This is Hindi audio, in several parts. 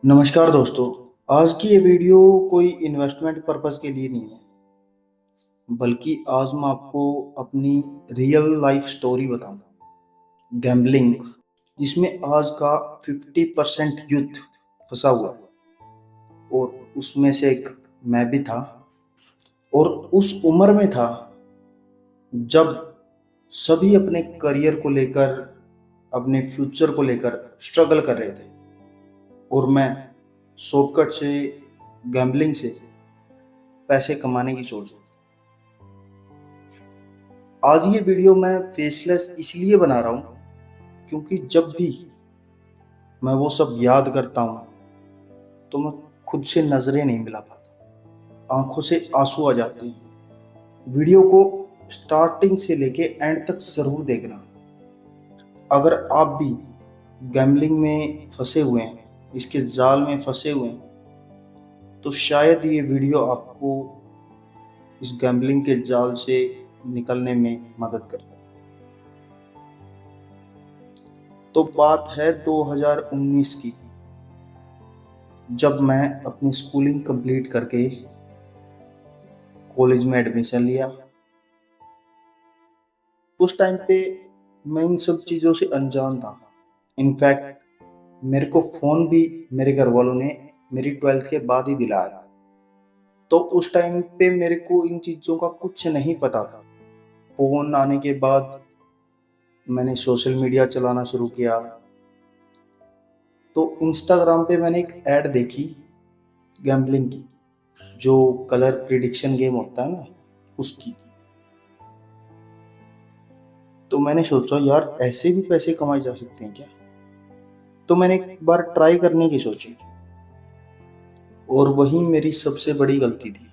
नमस्कार दोस्तों। आज की ये वीडियो कोई इन्वेस्टमेंट पर्पस के लिए नहीं है, बल्कि आज मैं आपको अपनी रियल लाइफ स्टोरी बताऊंगा। गैम्बलिंग, जिसमें आज का 50% यूथ फंसा हुआ है, और उसमें से एक मैं भी था। और उस उम्र में था जब सभी अपने करियर को लेकर, अपने फ्यूचर को लेकर स्ट्रगल कर रहे थे, और मैं शॉर्टकट से, गैम्बलिंग से पैसे कमाने की सोच। आज ये वीडियो मैं फेसलेस इसलिए बना रहा हूँ क्योंकि जब भी मैं वो सब याद करता हूँ तो मैं खुद से नजरें नहीं मिला पाता, आंखों से आंसू आ जाते हैं। वीडियो को स्टार्टिंग से लेके एंड तक जरूर देखना। अगर आप भी गैम्बलिंग में फंसे हुए हैं, इसके जाल में फंसे हुए हैं, तो शायद ये वीडियो आपको इस गैम्बलिंग के जाल से निकलने में मदद करे। तो बात है 2019 की, जब मैं अपनी स्कूलिंग कंप्लीट करके कॉलेज में एडमिशन लिया। उस टाइम पे मैं इन सब चीज़ों से अनजान था। इनफैक्ट मेरे को फ़ोन भी मेरे घर वालों ने मेरी 12th के बाद ही दिलाया था। तो उस टाइम पे मेरे को इन चीज़ों का कुछ नहीं पता था। फ़ोन आने के बाद मैंने सोशल मीडिया चलाना शुरू किया। तो इंस्टाग्राम पे मैंने एक ऐड देखी गैम्बलिंग की, जो कलर प्रिडिक्शन गेम होता है ना, उसकी। तो मैंने सोचा यार ऐसे भी पैसे कमाए जा सकते हैं क्या। तो मैंने एक बार ट्राई करने की सोची, और वही मेरी सबसे बड़ी गलती थी।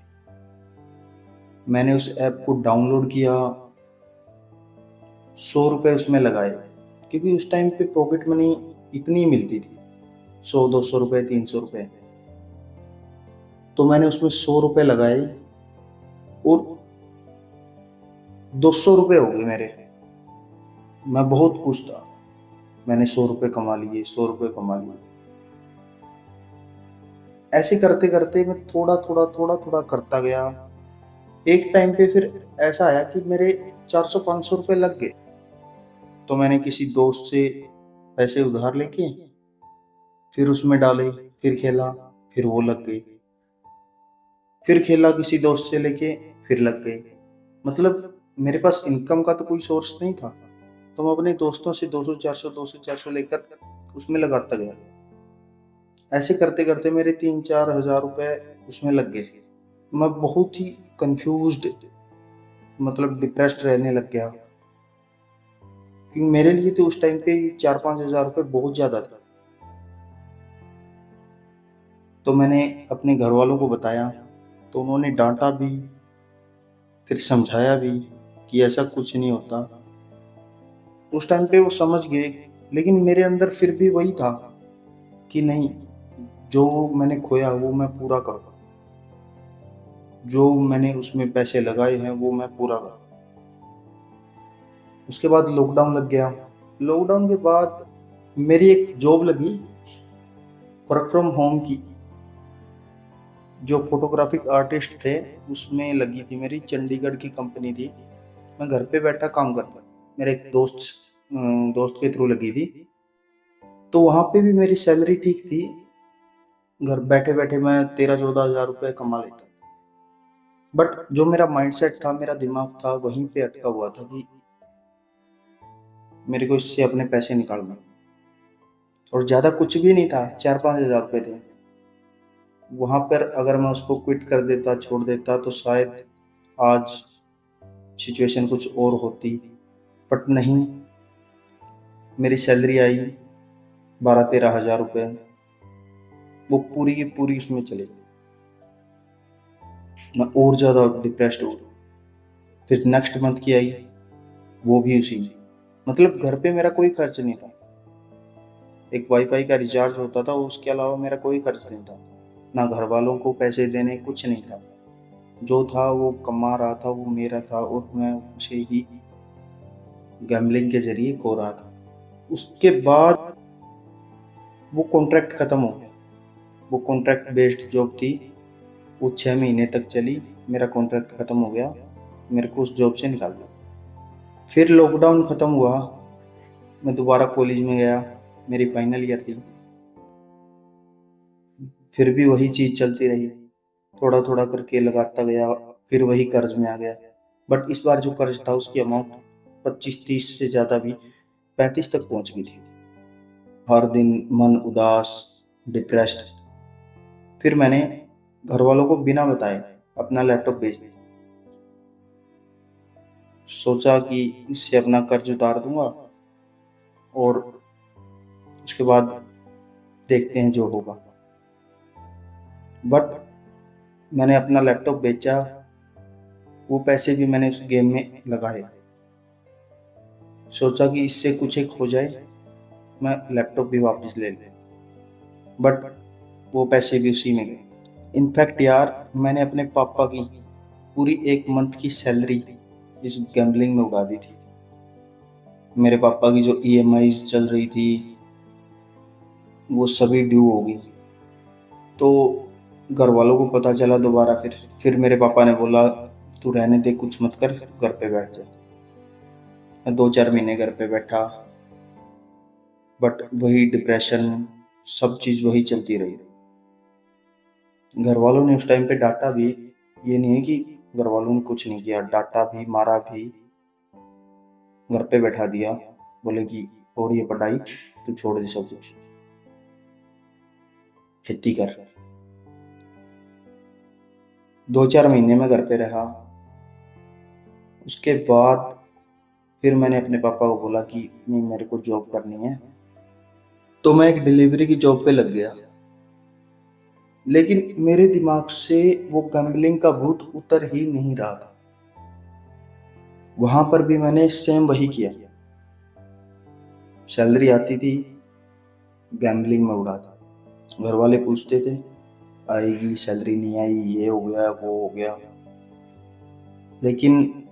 मैंने उस ऐप को डाउनलोड किया, 100 रुपये उसमें लगाए, क्योंकि उस टाइम पे पॉकेट मनी इतनी मिलती थी, 100 200 रुपये 300 रुपये। तो मैंने उसमें 100 रुपये लगाए और 200 रुपये हो गए मेरे। मैं बहुत खुश था, मैंने 100 रुपये कमा लिए, 100 रुपये कमा लिए। ऐसे करते करते मैं थोड़ा थोड़ा थोड़ा थोड़ा करता गया। एक टाइम पे फिर ऐसा आया कि मेरे 400 500 रुपये लग गए। तो मैंने किसी दोस्त से पैसे उधार लेके फिर उसमें डाले, फिर खेला, फिर वो लग गए। फिर खेला किसी दोस्त से लेके, फिर लग गए। मतलब मेरे पास इनकम का तो कोई सोर्स नहीं था, तो मैं अपने दोस्तों से 200 400 लेकर उसमें लगाता गया। ऐसे करते करते मेरे 3 4 हज़ार रुपये उसमें लग गए। मैं बहुत ही कंफ्यूज्ड, मतलब डिप्रेस्ड रहने लग गया, क्योंकि मेरे लिए तो उस टाइम पे 4 5 हज़ार रुपये बहुत ज़्यादा था। तो मैंने अपने घर वालों को बताया, तो उन्होंने डांटा भी, फिर समझाया भी कि ऐसा कुछ नहीं होता। उस टाइम पे वो समझ गए, लेकिन मेरे अंदर फिर भी वही था कि नहीं, जो मैंने खोया वो मैं पूरा करूँ, जो मैंने उसमें पैसे लगाए हैं वो मैं पूरा करूँ। उसके बाद लॉकडाउन लग गया। लॉकडाउन के बाद मेरी एक जॉब लगी, वर्क फ्रॉम होम की, जो फोटोग्राफिक आर्टिस्ट थे उसमें लगी थी मेरी, चंडीगढ़ की कंपनी थी। मैं घर पे बैठा काम करता, मेरे एक दोस्त के थ्रू लगी थी। तो वहाँ पे भी मेरी सैलरी ठीक थी, घर बैठे बैठे मैं 13 14 हज़ार रुपये कमा लेता। बट जो मेरा माइंडसेट था, मेरा दिमाग था वहीं पे अटका हुआ था कि मेरे को इससे अपने पैसे निकालना। और ज़्यादा कुछ भी नहीं था, 4 5 हज़ार रुपये थे। वहाँ पर अगर मैं उसको क्विट कर देता, छोड़ देता, तो शायद आज सिचुएशन कुछ और होती। बट नहीं, मेरी सैलरी आई 12 13 हज़ार रुपये, वो पूरी की पूरी उसमें चले गई। मैं और ज़्यादा डिप्रेस्ड हो गया। फिर नेक्स्ट मंथ की आई, वो भी उसी में। मतलब घर पे मेरा कोई खर्च नहीं था, एक वाईफाई का रिचार्ज होता था, उसके अलावा मेरा कोई खर्च नहीं था। ना घर वालों को पैसे देने, कुछ नहीं था। जो था वो कमा रहा था, वो मेरा था, और मैं उसे ही गैम्बलिंग के जरिए खो रहा था। उसके बाद वो कॉन्ट्रैक्ट खत्म हो गया, वो कॉन्ट्रैक्ट बेस्ड जॉब थी, वो 6 महीने तक चली, मेरा कॉन्ट्रैक्ट ख़त्म हो गया, मेरे को उस जॉब से निकाल दिया। फिर लॉकडाउन ख़त्म हुआ, मैं दोबारा कॉलेज में गया, मेरी फाइनल ईयर थी, फिर भी वही चीज़ चलती रही, थोड़ा-थोड़ा करके लगाता गया, फिर वही कर्ज में आ गया। बट इस बार जो कर्ज था उसकी अमाउंट 25-30 से ज़्यादा भी 35 तक पहुँच गई थी। हर दिन मन उदास, डिप्रेस्ड। फिर मैंने घरवालों को बिना बताए अपना लैपटॉप बेच दिया। सोचा कि इससे अपना कर्ज उतार दूँगा और उसके बाद देखते हैं जो होगा। बट मैंने अपना लैपटॉप बेचा, वो पैसे भी मैंने उस गेम में लगाए। सोचा कि इससे कुछ एक हो जाए, मैं लैपटॉप भी वापस ले लूँ, बट वो पैसे भी उसी में गए। इनफैक्ट यार, मैंने अपने पापा की पूरी 1 मंथ की सैलरी इस गैम्बलिंग में उड़ा दी थी। मेरे पापा की जो ईएमआईज़ चल रही थी, वो सभी ड्यू हो गई। तो घरवालों को पता चला दोबारा, फिर मेरे पापा ने बोला, "तू रहने दे, कुछ मत कर, घर पे बैठ जा।" मैं 2-4 महीने घर पे बैठा, बट वही डिप्रेशन, सब चीज़ वही चलती रही। घरवालों ने उस टाइम पे डाँटा भी, ये नहीं है कि घरवालों ने कुछ नहीं किया, डाँटा भी, मारा भी, घर पे बैठा दिया, बोले कि हो रही है पढ़ाई, तू छोड़ दे सब कुछ, खेती कर। 2-4 महीने मैं घर पे रहा, उसके बाद फिर मैंने अपने पापा को बोला कि नहीं, मेरे को जॉब करनी है, तो मैं एक डिलीवरी की जॉब पे लग गया। लेकिन मेरे दिमाग से वो गैम्बलिंग का भूत उतर ही नहीं रहा था। वहाँ पर भी मैंने सेम वही किया, सैलरी आती थी, गैम्बलिंग में उड़ाता। घर वाले पूछते थे, आएगी, सैलरी नहीं आई, ये हो गया, वो हो गया। लेकिन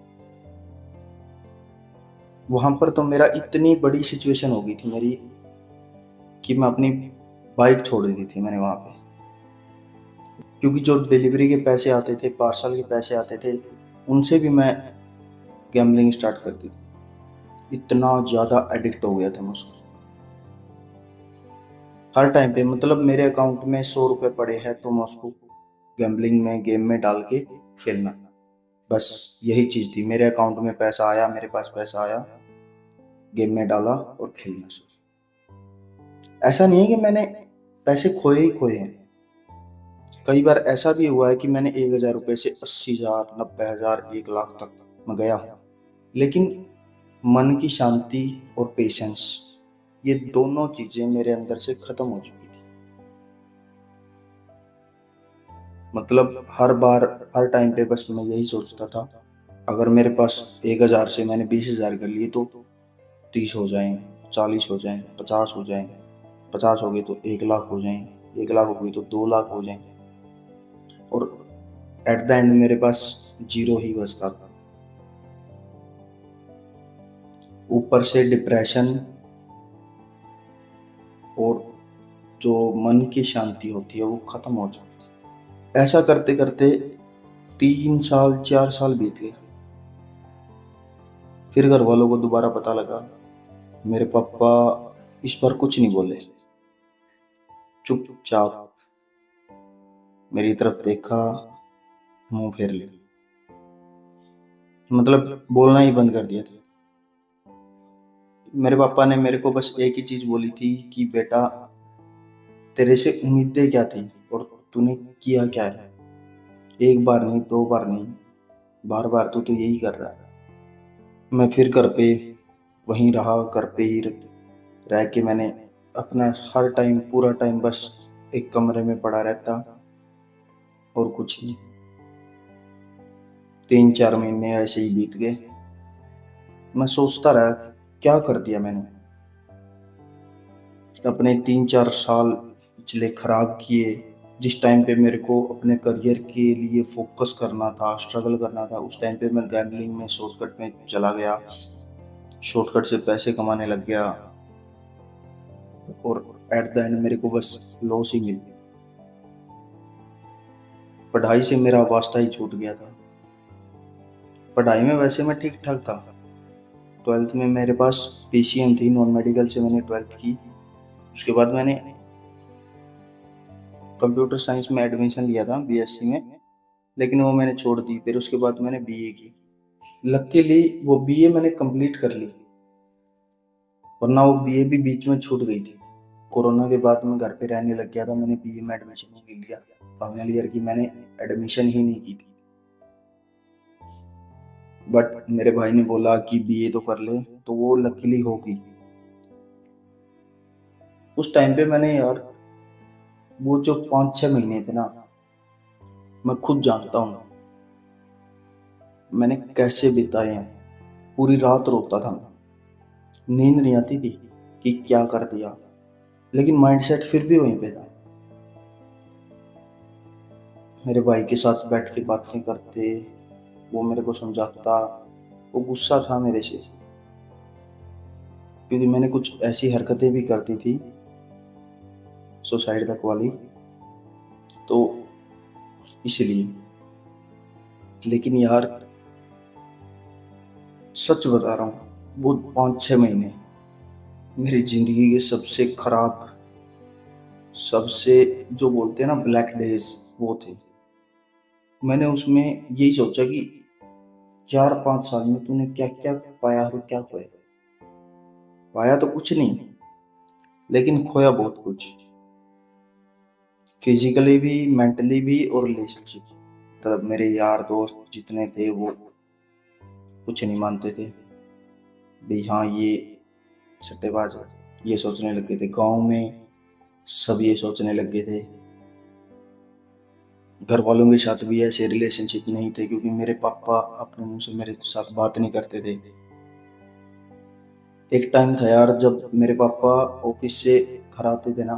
वहाँ पर तो मेरा इतनी बड़ी सिचुएशन हो गई थी मेरी कि मैं अपनी बाइक छोड़ दी थी मैंने वहाँ पे। क्योंकि जो डिलीवरी के पैसे आते थे, पार्सल के पैसे आते थे, उनसे भी मैं गैम्बलिंग स्टार्ट कर दी थी। इतना ज़्यादा एडिक्ट हो गया था मैं उसको। हर टाइम पे, मतलब मेरे अकाउंट में 100 रुपये पड़े हैं तो मैं उसको गैम्बलिंग में, गेम में डाल के खेलना, बस यही चीज़ थी। मेरे अकाउंट में पैसा आया, मेरे पास पैसा आया, गेम में डाला और खेलना शुरू। ऐसा नहीं है कि मैंने पैसे खोए ही खोए हैं। कई बार ऐसा भी हुआ है कि मैंने 1,000 रुपये से 80,000, 90,000, 1 लाख तक मैं गया हूँ। लेकिन मन की शांति और पेशेंस, ये दोनों चीज़ें मेरे अंदर से खत्म हो चुकी थी। मतलब हर बार, हर टाइम पे बस मैं यही सोचता था, अगर मेरे पास 1,000 से मैंने 20,000 कर लिए तो 30 हो जाएँ, 40 हो जाएँ, 50 हो जाएँ, 50 हो गए तो 1 लाख हो जाएँ, 1 लाख हो गई तो 2 लाख हो जाएँ, और एट द एंड मेरे पास ज़ीरो ही बचता था। ऊपर से डिप्रेशन, और जो मन की शांति होती है वो ख़त्म हो जाती है। ऐसा करते-करते 3 साल, 4 साल बीत गए। फिर घरवालों को दोबारा पता लगा। मेरे पापा इस बार कुछ नहीं बोले, चुपचाप मेरी तरफ देखा, मुँह फेर लिया। मतलब बोलना ही बंद कर दिया था। मेरे पापा ने मेरे को बस एक ही चीज़ बोली थी कि बेटा, तेरे से उम्मीदें क्या थी और तूने किया क्या है? एक बार नहीं, 2 बार नहीं, बार-बार तू तो यही कर रहा है। मैं फिर घर पे वहीं रहा, घर पे ही रह के मैंने अपना हर टाइम, पूरा टाइम बस एक कमरे में पड़ा रहता और कुछ नहीं। 3-4 महीने ऐसे ही बीत गए। मैं सोचता रहा, क्या कर दिया मैंने? अपने 3-4 साल पिछले खराब किए। जिस टाइम पे मेरे को अपने करियर के लिए फोकस करना था, स्ट्रगल करना था, उस टाइम पे मैं गैम्बलिंग में, शॉर्टकट में चला गया, शॉर्टकट से पैसे कमाने लग गया, और एट द एंड मेरे को बस लॉस ही मिली। पढ़ाई से मेरा वास्ता ही छूट गया था। पढ़ाई में वैसे मैं ठीक ठाक था। 12th में मेरे पास पीसीएम थी, नॉन मेडिकल से मैंने 12th की। उसके बाद मैंने कंप्यूटर साइंस में एडमिशन लिया था बीएससी में, लेकिन वो मैंने छोड़ दी। फिर उसके बाद मैंने बीए की। लकीली वो बीए मैंने कंप्लीट कर ली, वरना वो बीए भी बीच में छूट गई थी। कोरोना के बाद मैं घर पे रहने लग गया था। मैंने बीए में एडमिशन ही नहीं लिया। फाइनल ईयर की मैंने एडमिशन ही नहीं की थी। बट मेरे भाई ने बोला कि बीए तो कर ले, तो वो लकीली होगी। उस टाइम पे मैंने यार, वो जो 5-6 महीने थे ना, मैं खुद जानता हूँ मैंने कैसे बिताए हैं। पूरी रात रोता था मैं, नींद नहीं आती थी कि क्या कर दिया, लेकिन माइंडसेट फिर भी वहीं पे था। मेरे भाई के साथ बैठ के बातें करते, वो मेरे को समझाता। वो गुस्सा था मेरे से, क्योंकि मैंने कुछ ऐसी हरकतें भी करती थी सुसाइड तक वाली, तो इसलिए। लेकिन यार, सच बता रहा हूँ, वो 5-6 महीने मेरी जिंदगी के सबसे खराब, सबसे, जो बोलते हैं ना, ब्लैक डेज, वो थे। मैंने उसमें यही सोचा कि 4-5 साल में तूने क्या क्या पाया और क्या खोया। पाया तो कुछ नहीं, लेकिन खोया बहुत कुछ, फिजिकली भी, मेंटली भी और रिलेशनशिप। तब मेरे यार दोस्त जितने थे वो कुछ नहीं मानते थे भाई, हाँ ये सट्टेबाज है, ये सोचने लगे थे। गांव में सब ये सोचने लगे थे। घर वालों के साथ भी ऐसे रिलेशनशिप नहीं थे, क्योंकि मेरे पापा अपने मुंह से मेरे साथ बात नहीं करते थे। एक टाइम था यार, जब मेरे पापा ऑफिस से घर आते थे ना,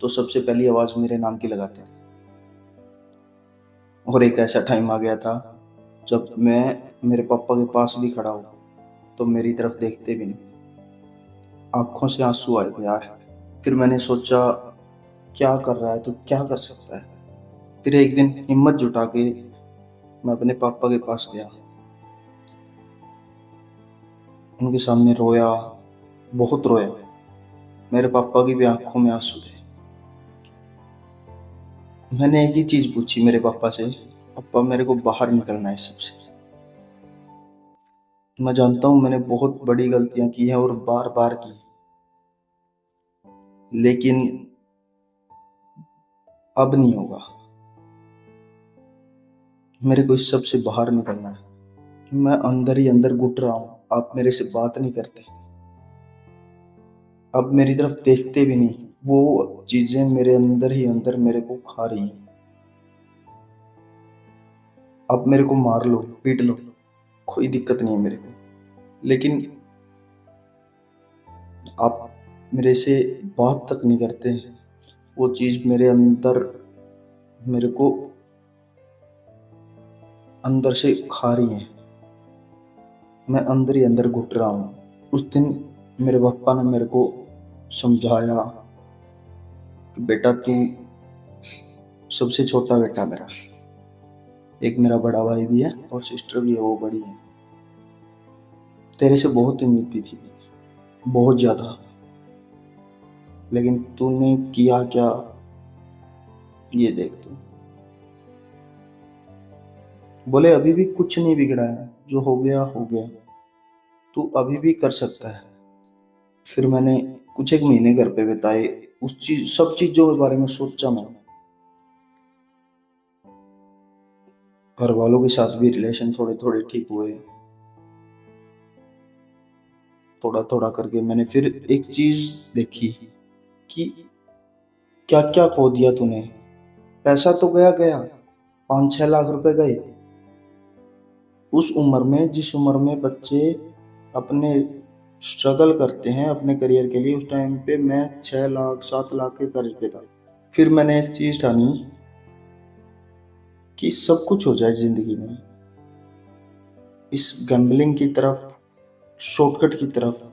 तो सबसे पहली आवाज मेरे नाम की लगाते थे। और एक ऐसा टाइम आ गया था जब मैं मेरे पापा के पास भी खड़ा हूँ तो मेरी तरफ देखते भी नहीं। आंखों से आंसू आए थे यार। फिर मैंने सोचा, क्या कर रहा है तो क्या कर सकता है। फिर एक दिन हिम्मत जुटा के मैं अपने पापा के पास गया, उनके सामने रोया, बहुत रोया। मेरे पापा की भी आंखों में आंसू थे। मैंने एक ही चीज पूछी मेरे पापा से, पापा मेरे को बाहर निकलना है सबसे। मैं जानता हूँ मैंने बहुत बड़ी गलतियां की हैं और बार बार की, लेकिन अब नहीं होगा। मेरे को इस सब से बाहर निकलना है। मैं अंदर ही अंदर घुट रहा हूँ, आप मेरे से बात नहीं करते, अब मेरी तरफ देखते भी नहीं। वो चीजें मेरे अंदर ही अंदर मेरे को खा रही हैं। अब मेरे को मार लो, पीट लो, कोई दिक्कत नहीं है मेरे को, लेकिन आप मेरे से बात तक नहीं करते। वो चीज मेरे अंदर, मेरे को अंदर से खा रही है। मैं अंदर ही अंदर घुट रहा हूँ। उस दिन मेरे पापा ने मेरे को समझाया कि बेटा, तू सबसे छोटा बेटा मेरा, एक मेरा बड़ा भाई भी है और सिस्टर भी है, वो बड़ी है। तेरे से बहुत उम्मीद थी, बहुत ज्यादा, लेकिन तूने किया क्या, ये देख तू। बोले अभी भी कुछ नहीं बिगड़ा है, जो हो गया हो गया, तू अभी भी कर सकता है। फिर मैंने कुछ एक महीने घर पे बिताए, उस चीज, सब चीजों के बारे में सोचा मैंने। घर वालों के साथ भी रिलेशन थोड़े थोड़े ठीक हुए, थोड़ा थोड़ा करके। मैंने फिर एक चीज देखी कि क्या क्या खो दिया तूने। पैसा तो गया गया, 5-6 लाख रुपए गए। उस उम्र में, जिस उम्र में बच्चे अपने स्ट्रगल करते हैं अपने करियर के लिए, उस टाइम पे मैं 6 लाख 7 लाख के कर्ज पे था। फिर मैंने एक चीज ठानी कि सब कुछ हो जाए जिंदगी में, इस गैम्बलिंग की तरफ, शॉर्टकट की तरफ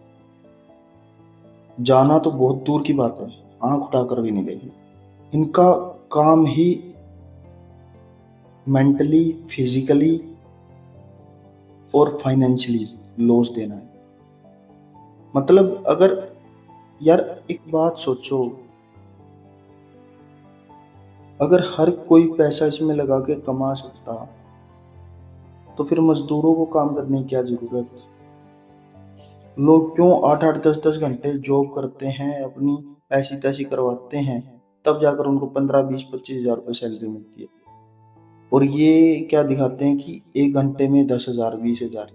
जाना तो बहुत दूर की बात है, आंख उठाकर भी नहीं देखना। इनका काम ही मेंटली, फिजिकली और फाइनेंशियली लॉस देना है। मतलब अगर यार एक बात सोचो, अगर हर कोई पैसा इसमें लगा के कमा सकता तो फिर मजदूरों को काम करने की क्या जरूरत। लोग क्यों 8-8 10-10 घंटे जॉब करते हैं, अपनी ऐसी तैसी करवाते हैं, तब जाकर उनको 15, 20, 25 हजार रुपये सैलरी मिलती है। और ये क्या दिखाते हैं कि 1 घंटे में 10 हजार, 20 हजार।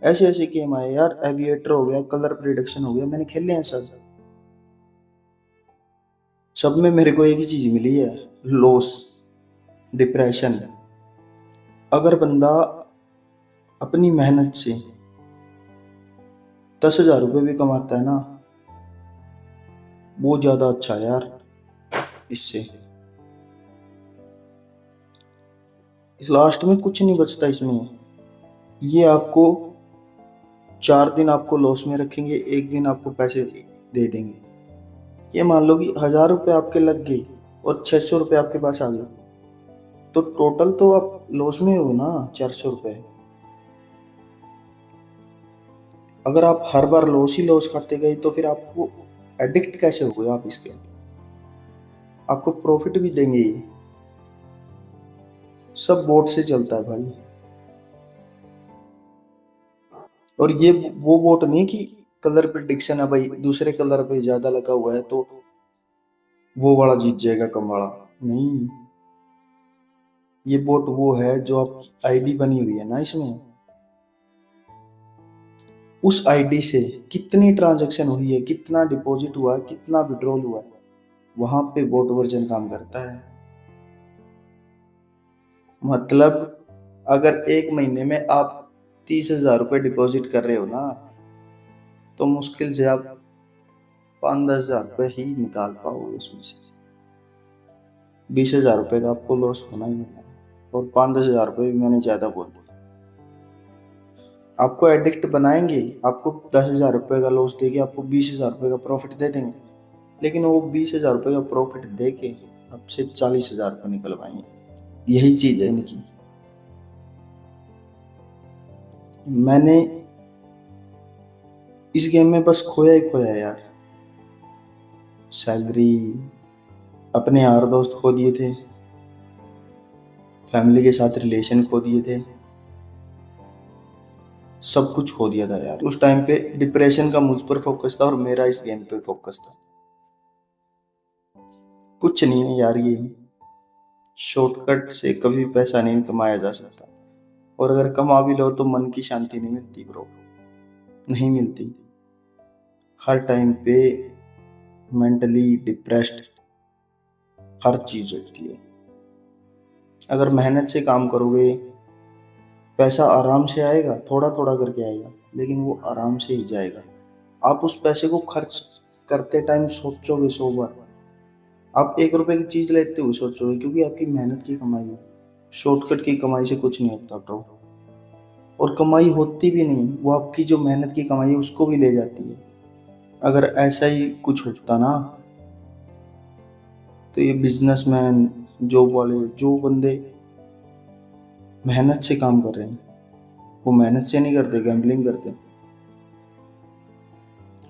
ऐसे ऐसे गेम आए यार, एविएटर हो गया, कलर प्रिडिक्शन हो गया, मैंने खेले हैं सब। सब में मेरे को एक ही चीज मिली है, लॉस, डिप्रेशन। अगर बंदा अपनी मेहनत से 10 हजार रुपये भी कमाता है ना, वो ज्यादा अच्छा है यार इससे। इस लास्ट में कुछ नहीं बचता इसमें। ये आपको 4 दिन आपको लॉस में रखेंगे, 1 दिन आपको पैसे दे देंगे। ये मान लो कि 1000 रुपये आपके लग गए और 600 रुपये आपके पास आ गए, तो टोटल तो आप लॉस में हो ना, 400 रुपये। अगर आप हर बार लॉस ही लॉस खाते गए तो फिर आपको एडिक्ट कैसे हो गए आप इसके। आपको प्रॉफिट भी देंगे ये। सब बोट से चलता है भाई। और ये वो बोट नहीं कि कलर प्रिडिक्शन है भाई, दूसरे कलर पे ज्यादा लगा हुआ है तो वो वाला जीत जाएगा कम वाला। नहीं, ये बोट वो है जो आपकी आईडी बनी हुई है ना, इसमें उस आईडी से कितनी ट्रांजैक्शन हुई है, कितना डिपॉजिट हुआ है, कितना विड्रॉल हुआ है, वहां पे बोट वर्जन काम करता है। मतलब अगर 1 महीने में आप 30 हजार रुपये डिपॉजिट कर रहे हो ना, तो मुश्किल से आप 5-10 हजार रुपये ही निकाल पाओगे उसमें से। 20 हजार रुपये का आपको लॉस होना ही होना है। और 5-10 हजार रुपये भी मैंने ज्यादा बोल दिया। आपको एडिक्ट बनाएंगे, आपको 10 हजार रुपये का लॉस देके आपको 20 हजार रुपये का प्रॉफिट दे देंगे, लेकिन वो 20 हजार रुपये का प्रॉफिट दे के आपसे 40 हजार रुपये निकलवाएंगे। यही चीज है इनकी। मैंने इस गेम में बस खोया ही खोया है यार। सैलरी, अपने यार दोस्त खो दिए थे, फैमिली के साथ रिलेशन खो दिए थे, सब कुछ खो दिया था यार। उस टाइम पे डिप्रेशन का मुझ पर फोकस था और मेरा इस गेम पे फोकस था। कुछ नहीं है यार, ये शॉर्टकट से कभी पैसा नहीं कमाया जा सकता। और अगर कमा भी लो तो मन की शांति नहीं मिलती ब्रो, नहीं मिलती। हर टाइम पे मेंटली डिप्रेस्ड हर चीज होती है। अगर मेहनत से काम करोगे, पैसा आराम से आएगा, थोड़ा थोड़ा करके आएगा, लेकिन वो आराम से ही जाएगा। आप उस पैसे को खर्च करते टाइम सोचोगे 100 बार। आप 1 रुपए की चीज लेते हुए सोचोगे, क्योंकि आपकी मेहनत की कमाई है। शॉर्टकट की कमाई से कुछ नहीं होता ब्रो। और कमाई होती भी नहीं, वो आपकी जो मेहनत की कमाई है उसको भी ले जाती है। अगर ऐसा ही कुछ होता ना, तो ये बिजनेसमैन, जॉब वाले, जो बंदे मेहनत से काम कर रहे हैं, वो मेहनत से नहीं करते, गैम्बलिंग करते।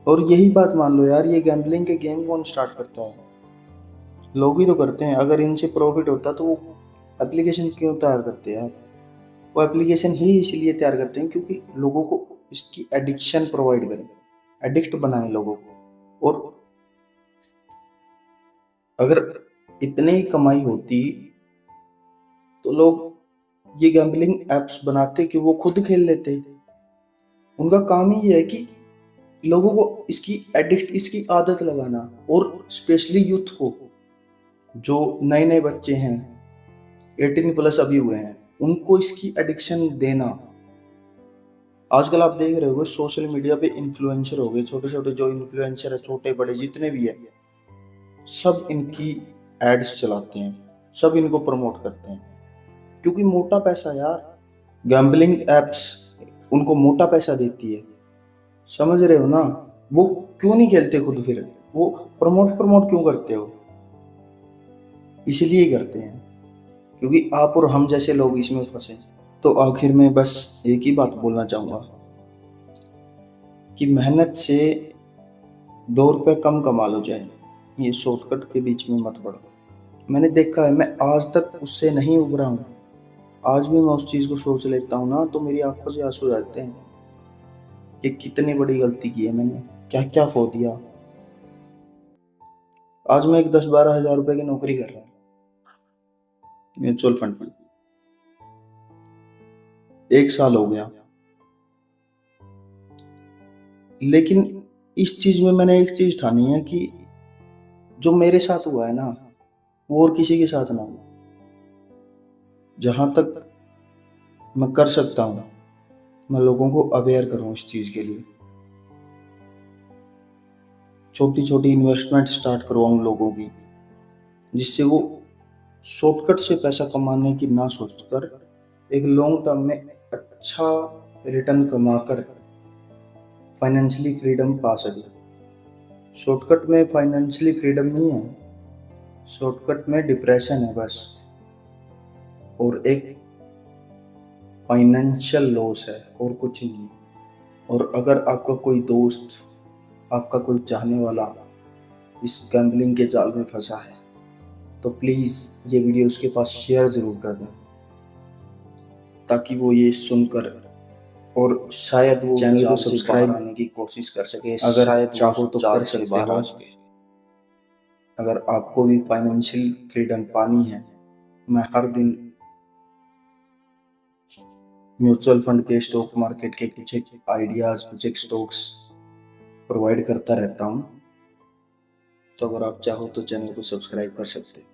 और यही बात मान लो यार, ये गैम्बलिंग के गेम कौन स्टार्ट करता है? लोग ही तो करते हैं। अगर इनसे प्रॉफिट होता तो वो एप्लीकेशन क्यों तैयार करते हैं यार? वो एप्लीकेशन ही इसलिए तैयार करते हैं क्योंकि लोगों को इसकी एडिक्शन प्रोवाइड करें, एडिक्ट बनाए लोगों को। और अगर इतनी ही कमाई होती तो लोग ये गैम्बलिंग एप्स बनाते कि वो खुद खेल लेते। उनका काम ही ये है कि लोगों को इसकी आदत लगाना, और स्पेशली यूथ को, जो नए नए बच्चे हैं, 18+ अभी हुए हैं, उनको इसकी एडिक्शन देना। आजकल आप देख रहे हो सोशल मीडिया पे इन्फ्लुएंसर हो गए, छोटे छोटे जो इन्फ्लुएंसर है, छोटे बड़े जितने भी है, सब इनकी एड्स चलाते हैं, सब इनको प्रमोट करते हैं, क्योंकि मोटा पैसा यार। गैम्बलिंग एप्स उनको मोटा पैसा देती है, समझ रहे हो ना? वो क्यों नहीं खेलते खुद, फिर वो प्रमोट प्रमोट क्यों करते हो? इसलिए करते हैं क्योंकि आप और हम जैसे लोग इसमें फंसे। तो आखिर में बस एक ही बात बोलना चाहूँगा कि मेहनत से 2 रुपए कम कमा लो चाहे, ये शॉर्टकट के बीच में मत पड़ो। मैंने देखा है, मैं आज तक उससे नहीं उभरा हूँ। आज भी मैं उस चीज़ को सोच लेता हूँ ना तो मेरी आंखों से आंसू आ जाते हैं कि कितनी बड़ी गलती की है मैंने, क्या क्या खो दिया। आज मैं एक 10-12 हज़ार रुपए की नौकरी कर रहा हूँ म्यूचुअल फंड में। 1 साल हो गया, लेकिन इस चीज में मैंने एक चीज ठानी है कि जो मेरे साथ हुआ है ना, वो और किसी के साथ ना हो। जहां तक मैं कर सकता हूँ, मैं लोगों को अवेयर करूँ इस चीज के लिए। छोटी छोटी इन्वेस्टमेंट स्टार्ट करवाऊँ लोगों की, जिससे वो शॉर्टकट से पैसा कमाने की ना सोचकर एक लॉन्ग टर्म में अच्छा रिटर्न कमाकर फाइनेंशियली फ्रीडम पा सके। शॉर्टकट में फाइनेंशियली फ्रीडम नहीं है, शॉर्टकट में डिप्रेशन है बस, और एक फाइनेंशियल लॉस है और कुछ नहीं है। और अगर आपका कोई दोस्त, आपका कोई चाहने वाला इस गैम्बलिंग के जाल में फंसा है तो प्लीज़ ये वीडियो उसके पास शेयर ज़रूर कर दें, ताकि वो ये सुनकर और शायद वो चैनल को सब्सक्राइब करने की कोशिश कर सके। अगर शायद चाहो तो कर सकते हो। अगर आपको भी फाइनेंशियल फ्रीडम पानी है, मैं हर दिन म्यूचुअल फंड के, स्टॉक मार्केट के कुछ एक आइडियाज़, कुछ एक स्टॉक्स प्रोवाइड करता रहता हूँ। तो अगर आप चाहो तो चैनल को सब्सक्राइब कर सकते हैं।